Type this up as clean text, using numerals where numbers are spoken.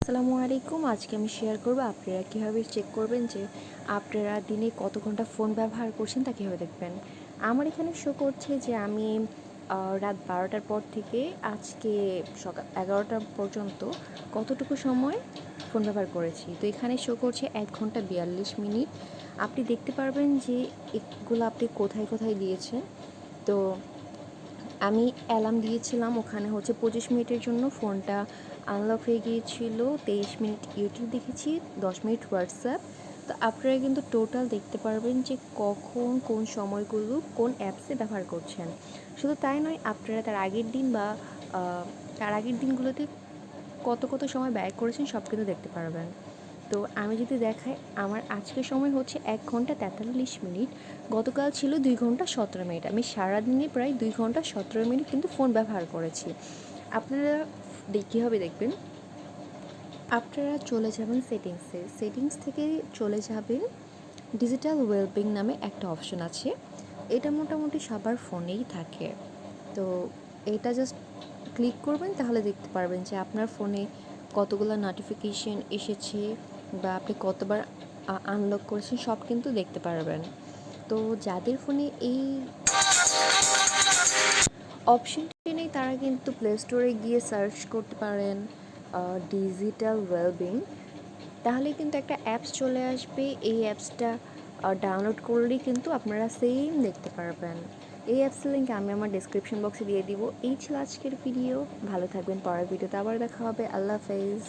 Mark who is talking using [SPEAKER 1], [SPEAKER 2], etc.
[SPEAKER 1] আসসালামু আলাইকুম। আজকে আমি শেয়ার করব আপনারা কীভাবে চেক করবেন যে আপনারা দিনে কত ঘন্টা ফোন ব্যবহার করছেন তা কীভাবে দেখবেন। আমার এখানে শো করছে যে আমি রাত 12টার পর থেকে আজকে সকাল 11টা পর্যন্ত কতটুকু সময় ফোন ব্যবহার করেছি। তো এখানে শো করছে 1 ঘন্টা 42 মিনিট। আপনি দেখতে পারবেন যে এগুলো আপনি কোথায় কোথায় দিয়েছেন। তো আমি অ্যালার্ম দিয়েছিলাম, ওখানে হচ্ছে 25 মিনিটের জন্য ফোনটা আনলক হয়ে গিয়েছিল। 23 মিনিট ইউটিউব দেখেছি, 10 মিনিট হোয়াটসঅ্যাপ। তো আপনারা কিন্তু টোটাল দেখতে পারবেন যে কখন কোন সময়গুলো কোন অ্যাপসে ব্যবহার করছেন। শুধু তাই নয়, আপনারা তার আগের দিন বা তার আগের দিনগুলোতে কত কত সময় ব্যয় করেছেন সব কিন্তু দেখতে পারবেন। তো আমি যদি দেখাই, আমার আজকের সময় হচ্ছে 1 ঘন্টা 43 মিনিট। গতকাল ছিল 2 ঘন্টা 17 মিনিট। আমি সারাদিনে প্রায় 2 ঘন্টা 17 মিনিট কিন্তু ফোন ব্যবহার করেছি। আপনারা কীভাবে দেখবেন? আপনারা চলে যাবেন সেটিংস থেকে চলে যাবেন ডিজিটাল ওয়েলবিং নামে একটা অপশন আছে। এটা মোটামুটি সবার ফোনেই থাকে। তো এটা জাস্ট ক্লিক করবেন, তাহলে দেখতে পারবেন যে আপনার ফোনে কতগুলো নোটিফিকেশন এসেছে বা আপনি কতবার আনলক করেছেন সব কিন্তু দেখতে পারবেন। তো যাদের ফোনে এই অপশনটি নেই তারা কিন্তু প্লে স্টোরে গিয়ে সার্চ করতে পারেন ডিজিটাল ওয়েলবিং। তাহলে কিন্তু একটা অ্যাপস চলে আসবে। এই অ্যাপসটা ডাউনলোড করলেই কিন্তু আপনারা সেম দেখতে পারবেন। এই অ্যাপসের লিঙ্ক আমি আমার ডেসক্রিপশন বক্সে দিয়ে দিব। এই ছিল আজকের ভিডিও। ভালো থাকবেন, পরের ভিডিওতে আবার দেখা হবে। আল্লাহ হাফেজ।